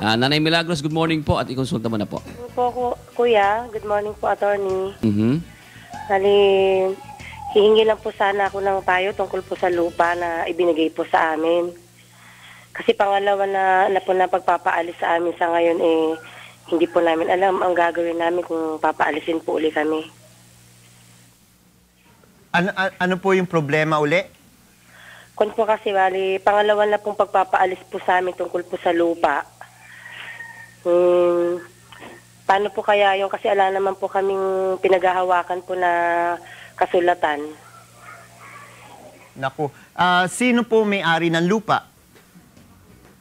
Nanay Milagros, good morning po at ikonsulta mo na po. Kuya. Good morning po, attorney. Hali, hihingi lang po sana ako ng payo tungkol po sa lupa na ibinigay po sa amin. Kasi pangalawa na po na pagpapaalis sa amin sa ngayon, hindi po namin alam ang gagawin namin kung papaalisin po uli kami. Ano po yung problema uli? Kung po kasi, bali, pangalawa na pong pagpapaalis po sa amin tungkol po sa lupa. Paano po kaya yung, kasi ala naman po kaming pinaghahawakan po na kasulatan. Naku, sino po may-ari ng lupa?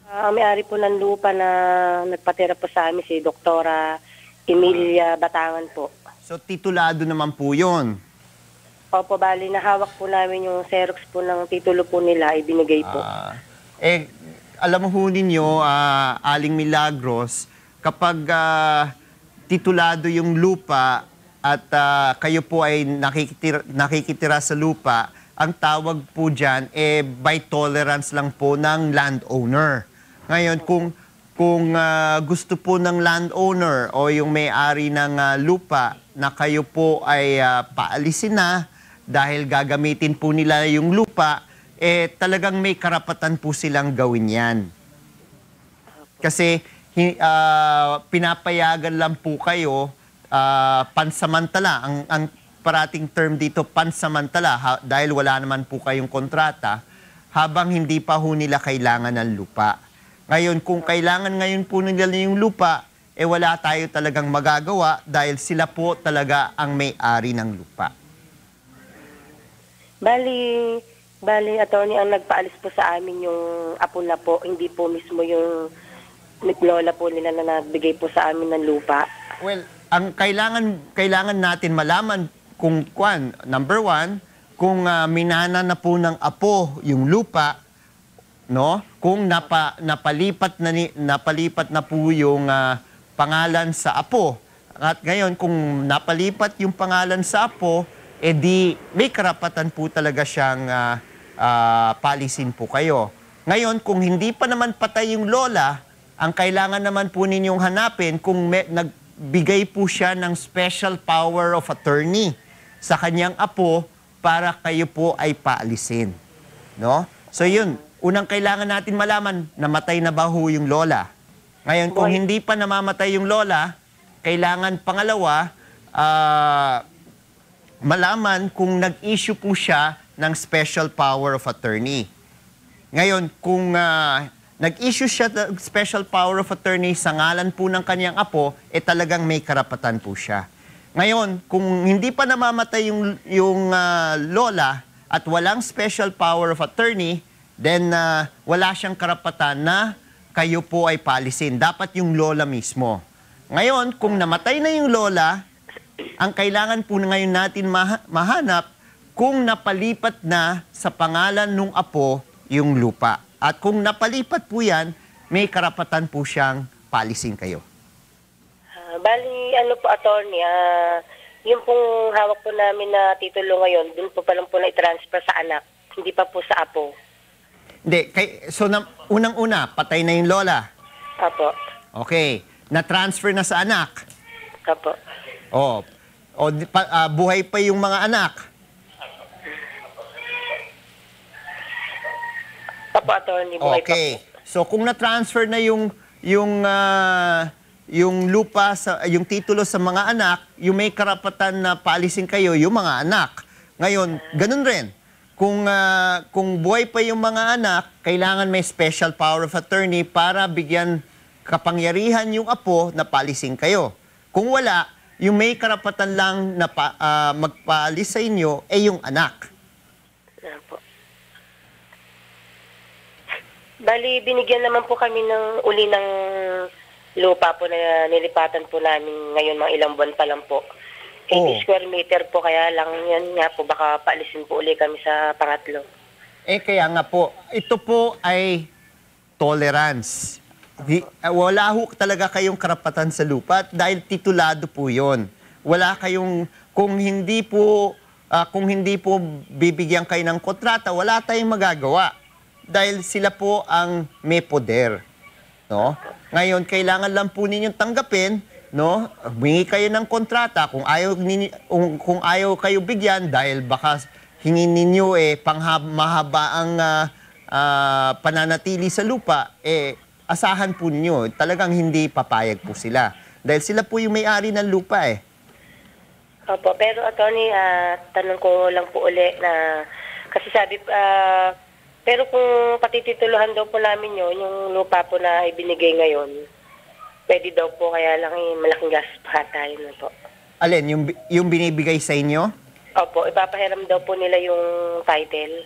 Ang may-ari po ng lupa na nagpatira po sa amin si Doktora Emilia Batangan po. So, titulado naman po yun. Opo, bali, nahawak po namin yung Xerox po ng titulo po nila, ibinigay po. Alam mo ho ninyo, Aling Milagros, kapag titulado yung lupa at kayo po ay nakikitira sa lupa, ang tawag po dyan, by tolerance lang po ng landowner. Ngayon, kung gusto po ng landowner o yung may-ari ng lupa na kayo po ay paalisin na dahil gagamitin po nila yung lupa, talagang may karapatan po silang gawin yan. Kasi pinapayagan lang po kayo pansamantala. Ang parating term dito, pansamantala, dahil wala naman po kayong kontrata, habang hindi pa ho nila kailangan ng lupa. Ngayon, kung kailangan ngayon po nila yung lupa, wala tayo talagang magagawa dahil sila po talaga ang may-ari ng lupa. Bali, attorney, ang nagpaalis po sa amin yung apo na po, hindi po mismo yung lola po nila na nagbigay po sa amin ng lupa. Well, ang kailangan natin malaman kung number one, kung minana na po ng apo yung lupa, no? Kung napalipat na po yung pangalan sa apo. At ngayon, kung napalipat yung pangalan sa apo, di may karapatan po talaga siyang paalisin po kayo. Ngayon, kung hindi pa naman patay yung lola, ang kailangan naman po ninyong hanapin kung nagbigay po siya ng special power of attorney sa kanyang apo para kayo po ay paalisin. No? So yun, unang kailangan natin malaman, namatay na ba ho yung lola? Ngayon, kung hindi pa namamatay yung lola, kailangan pangalawa, malaman kung nag-issue po siya ng special power of attorney. Ngayon, kung nag-issue siya ng special power of attorney sa ngalan po ng kanyang apo, talagang may karapatan po siya. Ngayon, kung hindi pa namamatay yung lola at walang special power of attorney, then wala siyang karapatan na kayo po ay paalisin. Dapat yung lola mismo. Ngayon, kung namatay na yung lola, ang kailangan po ngayon natin mahanap kung napalipat na sa pangalan ng apo yung lupa. At kung napalipat po yan, may karapatan po siyang paalisin kayo. Bali, ano po, attorney, yung pong hawak po namin na titulo ngayon, dun po palang po na-transfer sa anak, hindi pa po sa apo. Hindi, so unang-una, patay na yung lola. Apo. Okay, na-transfer na sa anak. Apo. Buhay pa yung mga anak. Apo, attorney, buhay pa po. So kung na-transfer na yung lupa, yung titulo sa mga anak, yung may karapatan na paalisin kayo, yung mga anak. Ngayon, ganun rin. Kung buhay pa yung mga anak, kailangan may special power of attorney para bigyan kapangyarihan yung apo na paalisin kayo. Kung wala, yung may karapatan lang na magpaalis sa inyo yung anak. Apo. Bali, binigyan naman po kami ng uli ng lupa po na nilipatan po namin ngayon, mga ilang buwan pa lang po. 80 square meter po, kaya lang yan nga po, baka paalisin po uli kami sa pangatlo. Kaya nga po, ito po ay tolerance. Wala ho talaga kayong karapatan sa lupa dahil titulado po yon. Wala kayong, kung hindi po bibigyan kayo ng kontrata, wala tayong magagawa. Dahil sila po ang may poder. No? Ngayon, kailangan lang po ninyong tanggapin, no? Humingi kayo ng kontrata kung ayaw kayo bigyan dahil baka hingin ninyo mahabaang pananatili sa lupa, asahan po ninyo, talagang hindi papayag po sila. Dahil sila po yung may-ari ng lupa Opo, pero attorney, tanong ko lang po uli na, kasi pero kung patitituluhan daw po namin yung lupa po na ibinigay ngayon, pwede daw po, kaya lang malaking gastos pa tayo na po. Alin, yung binibigay sa inyo? Opo, ipapahiram daw po nila yung title.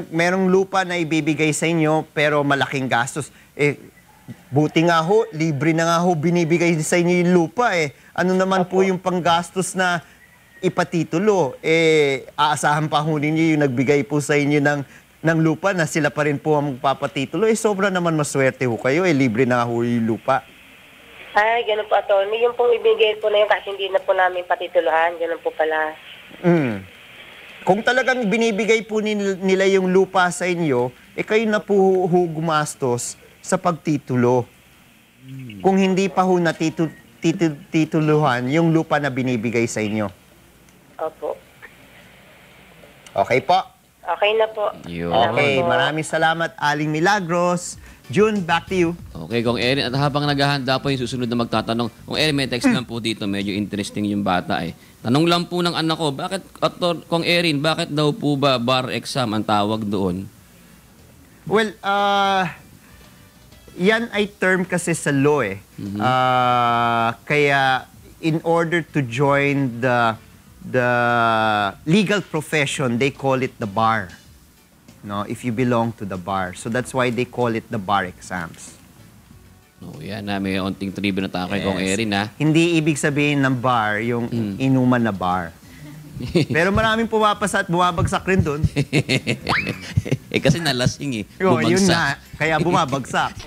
Merong lupa na ibibigay sa inyo pero malaking gastos. Buti nga ho, libre na nga ho binibigay sa inyo yung lupa Ano naman po yung panggastos na ipatitulo? Aasahan pa ho ninyo yung nagbigay po sa inyo ng lupa na sila pa rin po ang magpapatitulo. Sobra naman maswerte ho kayo. Libre na nga ho yung lupa. Ay, ganun po, attorney. Yung pong ibigay po na yun kasi hindi na po namin patituluhan. Ganun po pala. Kung talagang binibigay po nila yung lupa sa inyo, kayo na po gumastos sa pagtitulo. Kung hindi pa ho natituluhan yung lupa na binibigay sa inyo. Opo. Okay po? Okay na po. Yun. Okay, po. maraming salamat, Aling Milagros. June, back to you. Okay, Kong Erin, at habang naghahanda po yung susunod na magtatanong, Kong Erin, may text lang po dito, medyo interesting yung bata Tanong lang po ng anak ko, Kong Erin, bakit daw po ba bar exam ang tawag doon? Well, yan ay term kasi sa law kaya in order to join the legal profession, they call it the bar. No, if you belong to the bar. So that's why they call it the bar exams. Yan may onting trivia na tayo kay Kong Erin Hindi ibig sabihin ng bar yung inuman na bar. Pero maraming pumapasa at bumabagsak rin doon. Kasi nalasing Yun bumagsak. na, kaya bumabagsak.